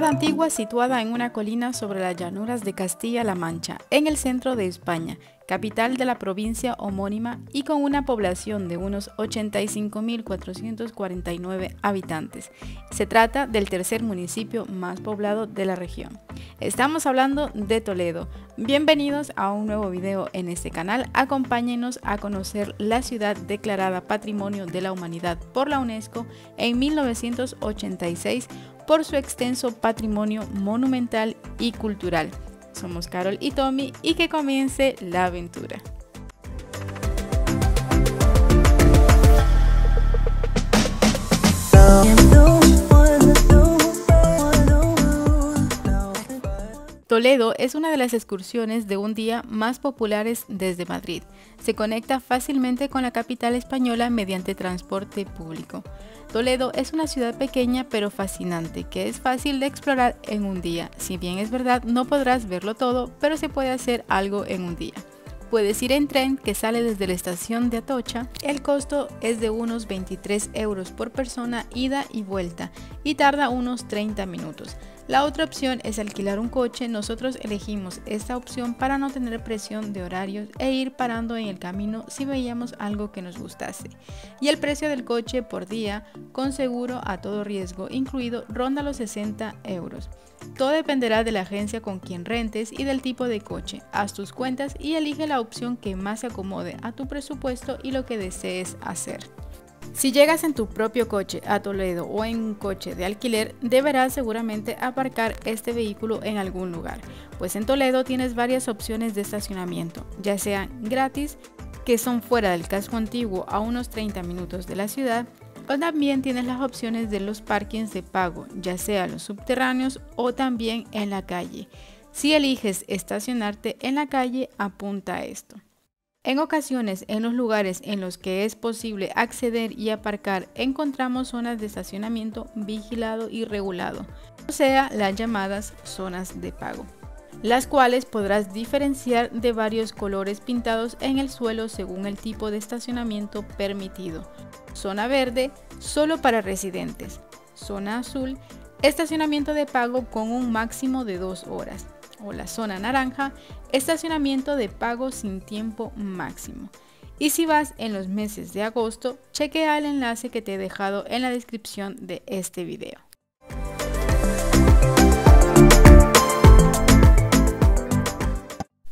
Ciudad antigua situada en una colina sobre las llanuras de Castilla-La Mancha, en el centro de España, capital de la provincia homónima y con una población de unos 85.449 habitantes. Se trata del tercer municipio más poblado de la región. Estamos hablando de Toledo. Bienvenidos a un nuevo video en este canal. Acompáñenos a conocer la ciudad declarada Patrimonio de la Humanidad por la UNESCO en 1986 por su extenso patrimonio monumental y cultural. Somos Carol y Tommy y que comience la aventura. Toledo es una de las excursiones de un día más populares desde Madrid. Se conecta fácilmente con la capital española mediante transporte público. Toledo es una ciudad pequeña pero fascinante que es fácil de explorar en un día. Si bien es verdad, no podrás verlo todo, pero se puede hacer algo en un día. Puedes ir en tren que sale desde la estación de Atocha. El costo es de unos 23 euros por persona ida y vuelta y tarda unos 30 minutos. La otra opción es alquilar un coche. Nosotros elegimos esta opción para no tener presión de horarios e ir parando en el camino si veíamos algo que nos gustase. Y el precio del coche por día, con seguro a todo riesgo incluido, ronda los 60 euros. Todo dependerá de la agencia con quien rentes y del tipo de coche. Haz tus cuentas y elige la opción que más se acomode a tu presupuesto y lo que desees hacer. Si llegas en tu propio coche a Toledo o en un coche de alquiler, deberás seguramente aparcar este vehículo en algún lugar, pues en Toledo tienes varias opciones de estacionamiento, ya sean gratis, que son fuera del casco antiguo a unos 30 minutos de la ciudad, o también tienes las opciones de los parkings de pago, ya sea los subterráneos o también en la calle. Si eliges estacionarte en la calle, apunta a esto. En ocasiones, en los lugares en los que es posible acceder y aparcar, encontramos zonas de estacionamiento vigilado y regulado, o sea, las llamadas zonas de pago, las cuales podrás diferenciar de varios colores pintados en el suelo según el tipo de estacionamiento permitido. Zona verde, solo para residentes. Zona azul, estacionamiento de pago con un máximo de 2 horas. O la zona naranja, estacionamiento de pago sin tiempo máximo. Y si vas en los meses de agosto, chequea el enlace que te he dejado en la descripción de este video.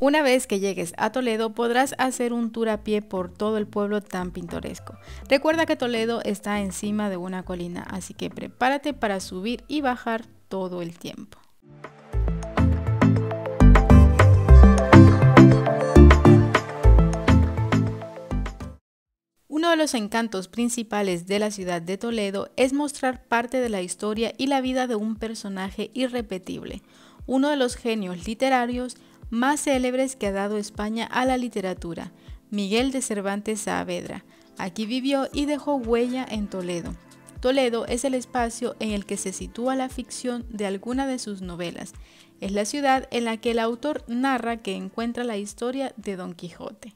Una vez que llegues a Toledo, podrás hacer un tour a pie por todo el pueblo tan pintoresco. Recuerda que Toledo está encima de una colina, así que prepárate para subir y bajar todo el tiempo. Uno de los encantos principales de la ciudad de Toledo es mostrar parte de la historia y la vida de un personaje irrepetible, uno de los genios literarios más célebres que ha dado España a la literatura, Miguel de Cervantes Saavedra. Aquí vivió y dejó huella en Toledo. Toledo es el espacio en el que se sitúa la ficción de alguna de sus novelas. Es la ciudad en la que el autor narra que encuentra la historia de Don Quijote.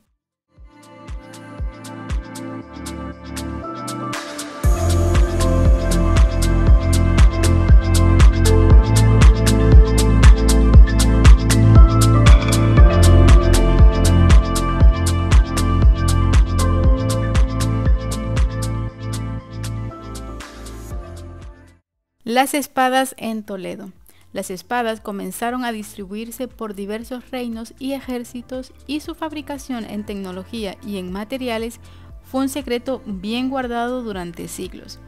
Las espadas en Toledo. Las espadas comenzaron a distribuirse por diversos reinos y ejércitos y su fabricación en tecnología y en materiales fue un secreto bien guardado durante siglos.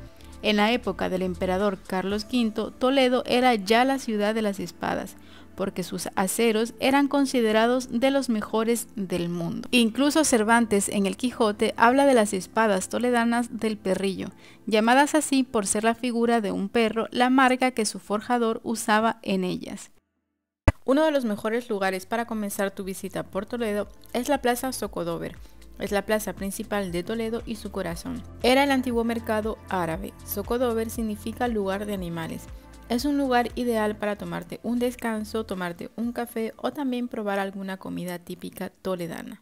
En la época del emperador Carlos V, Toledo era ya la ciudad de las espadas, porque sus aceros eran considerados de los mejores del mundo. Incluso Cervantes en El Quijote habla de las espadas toledanas del Perrillo, llamadas así por ser la figura de un perro, la marca que su forjador usaba en ellas. Uno de los mejores lugares para comenzar tu visita por Toledo es la Plaza Zocodover. Es la plaza principal de Toledo y su corazón. Era el antiguo mercado árabe. Zocodover significa lugar de animales. Es un lugar ideal para tomarte un descanso, tomarte un café o también probar alguna comida típica toledana.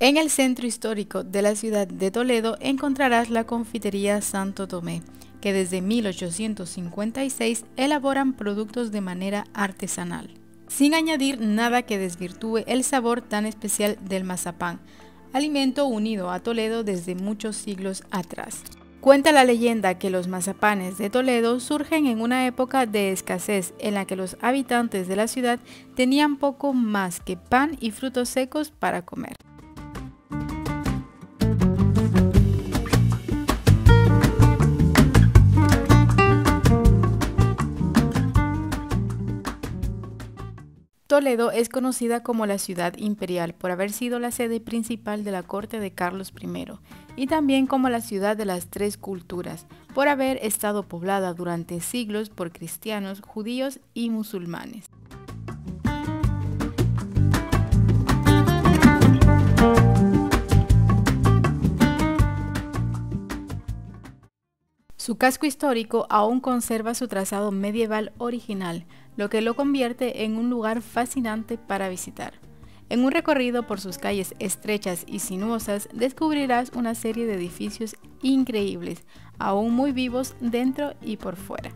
En el centro histórico de la ciudad de Toledo encontrarás la confitería Santo Tomé, que desde 1856 elaboran productos de manera artesanal, sin añadir nada que desvirtúe el sabor tan especial del mazapán, alimento unido a Toledo desde muchos siglos atrás. Cuenta la leyenda que los mazapanes de Toledo surgen en una época de escasez en la que los habitantes de la ciudad tenían poco más que pan y frutos secos para comer. Toledo es conocida como la ciudad imperial por haber sido la sede principal de la corte de Carlos I y también como la ciudad de las tres culturas, por haber estado poblada durante siglos por cristianos, judíos y musulmanes. Su casco histórico aún conserva su trazado medieval original, lo que lo convierte en un lugar fascinante para visitar. En un recorrido por sus calles estrechas y sinuosas descubrirás una serie de edificios increíbles, aún muy vivos dentro y por fuera.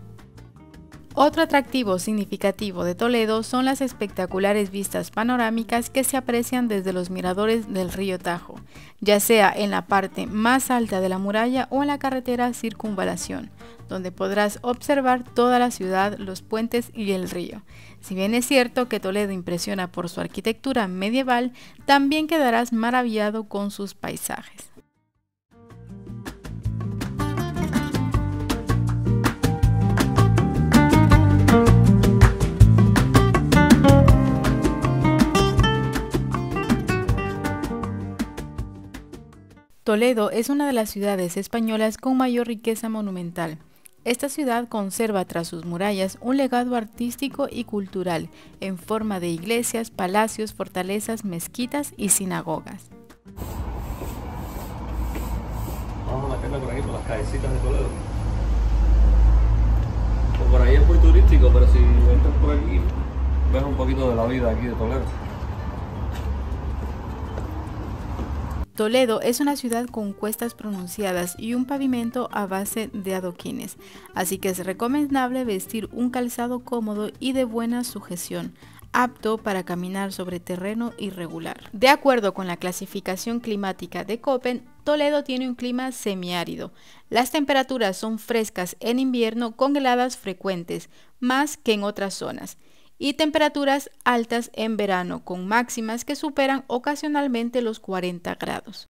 Otro atractivo significativo de Toledo son las espectaculares vistas panorámicas que se aprecian desde los miradores del río Tajo, ya sea en la parte más alta de la muralla o en la carretera Circunvalación, donde podrás observar toda la ciudad, los puentes y el río. Si bien es cierto que Toledo impresiona por su arquitectura medieval, también quedarás maravillado con sus paisajes. Toledo es una de las ciudades españolas con mayor riqueza monumental. Esta ciudad conserva tras sus murallas un legado artístico y cultural en forma de iglesias, palacios, fortalezas, mezquitas y sinagogas. Vamos a meterla por aquí, por las callecitas de Toledo. Por ahí es muy turístico, pero si entras por aquí, ves un poquito de la vida aquí de Toledo. Toledo es una ciudad con cuestas pronunciadas y un pavimento a base de adoquines, así que es recomendable vestir un calzado cómodo y de buena sujeción, apto para caminar sobre terreno irregular. De acuerdo con la clasificación climática de Köppen, Toledo tiene un clima semiárido. Las temperaturas son frescas en invierno con heladas frecuentes, más que en otras zonas, y temperaturas altas en verano, con máximas que superan ocasionalmente los 40 grados.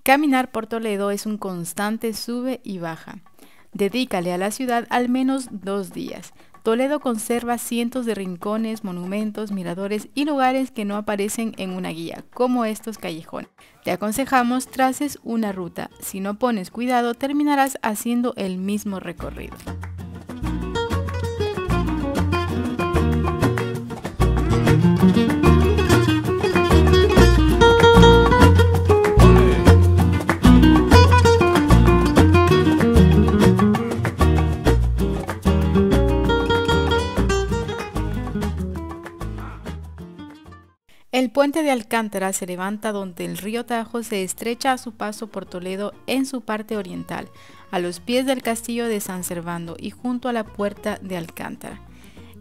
Caminar por Toledo es un constante sube y baja. Dedícale a la ciudad al menos 2 días. Toledo conserva cientos de rincones, monumentos, miradores y lugares que no aparecen en una guía, como estos callejones. Te aconsejamos traces una ruta. Si no pones cuidado, terminarás haciendo el mismo recorrido. El puente de Alcántara se levanta donde el río Tajo se estrecha a su paso por Toledo en su parte oriental, a los pies del castillo de San Servando y junto a la puerta de Alcántara.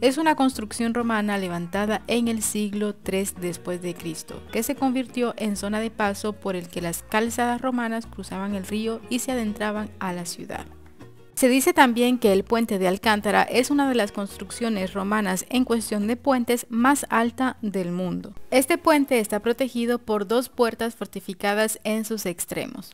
Es una construcción romana levantada en el siglo III después de Cristo, que se convirtió en zona de paso por el que las calzadas romanas cruzaban el río y se adentraban a la ciudad. Se dice también que el puente de Alcántara es una de las construcciones romanas en cuestión de puentes más alta del mundo. Este puente está protegido por 2 puertas fortificadas en sus extremos.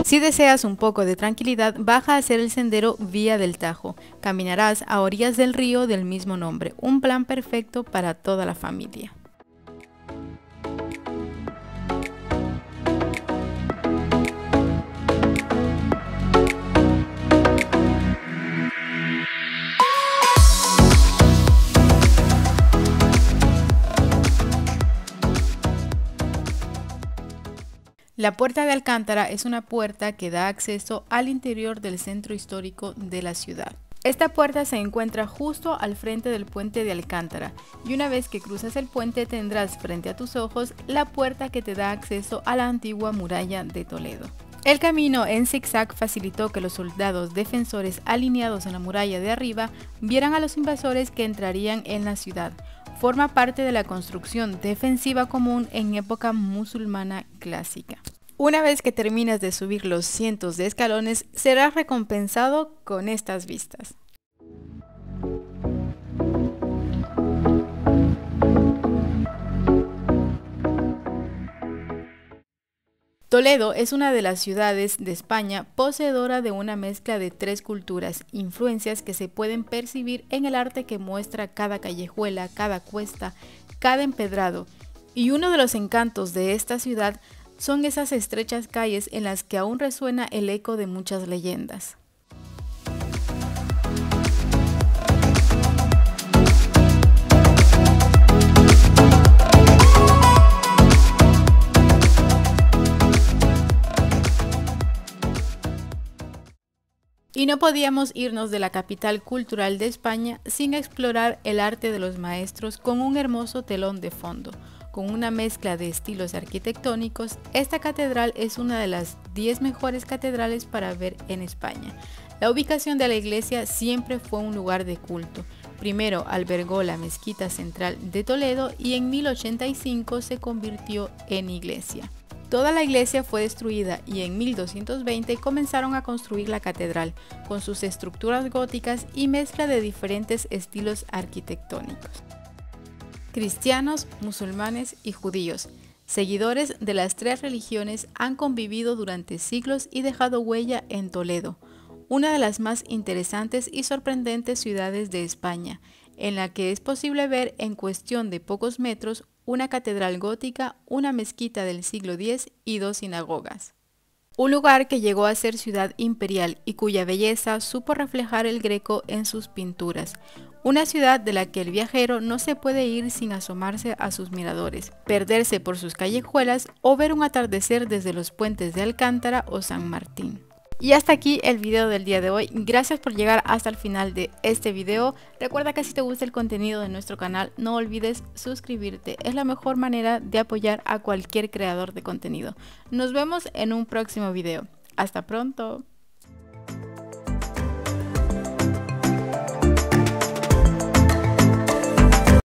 Si deseas un poco de tranquilidad, baja a hacer el sendero Vía del Tajo. Caminarás a orillas del río del mismo nombre, un plan perfecto para toda la familia. La Puerta de Alcántara es una puerta que da acceso al interior del centro histórico de la ciudad. Esta puerta se encuentra justo al frente del puente de Alcántara y una vez que cruzas el puente tendrás frente a tus ojos la puerta que te da acceso a la antigua muralla de Toledo. El camino en zigzag facilitó que los soldados defensores alineados en la muralla de arriba vieran a los invasores que entrarían en la ciudad. Forma parte de la construcción defensiva común en época musulmana clásica. Una vez que terminas de subir los cientos de escalones, serás recompensado con estas vistas. Toledo es una de las ciudades de España poseedora de una mezcla de tres culturas, influencias que se pueden percibir en el arte que muestra cada callejuela, cada cuesta, cada empedrado. Y uno de los encantos de esta ciudad son esas estrechas calles en las que aún resuena el eco de muchas leyendas. Y no podíamos irnos de la capital cultural de España sin explorar el arte de los maestros con un hermoso telón de fondo. Con una mezcla de estilos arquitectónicos, esta catedral es una de las 10 mejores catedrales para ver en España. La ubicación de la iglesia siempre fue un lugar de culto. Primero albergó la mezquita central de Toledo y en 1085 se convirtió en iglesia. Toda la iglesia fue destruida y en 1220 comenzaron a construir la catedral, con sus estructuras góticas y mezcla de diferentes estilos arquitectónicos. Cristianos, musulmanes y judíos, seguidores de las tres religiones, han convivido durante siglos y dejado huella en Toledo, una de las más interesantes y sorprendentes ciudades de España, en la que es posible ver en cuestión de pocos metros una catedral gótica, una mezquita del siglo X y 2 sinagogas. Un lugar que llegó a ser ciudad imperial y cuya belleza supo reflejar el Greco en sus pinturas. Una ciudad de la que el viajero no se puede ir sin asomarse a sus miradores, perderse por sus callejuelas o ver un atardecer desde los puentes de Alcántara o San Martín. Y hasta aquí el video del día de hoy. Gracias por llegar hasta el final de este video. Recuerda que si te gusta el contenido de nuestro canal, no olvides suscribirte. Es la mejor manera de apoyar a cualquier creador de contenido. Nos vemos en un próximo video. Hasta pronto.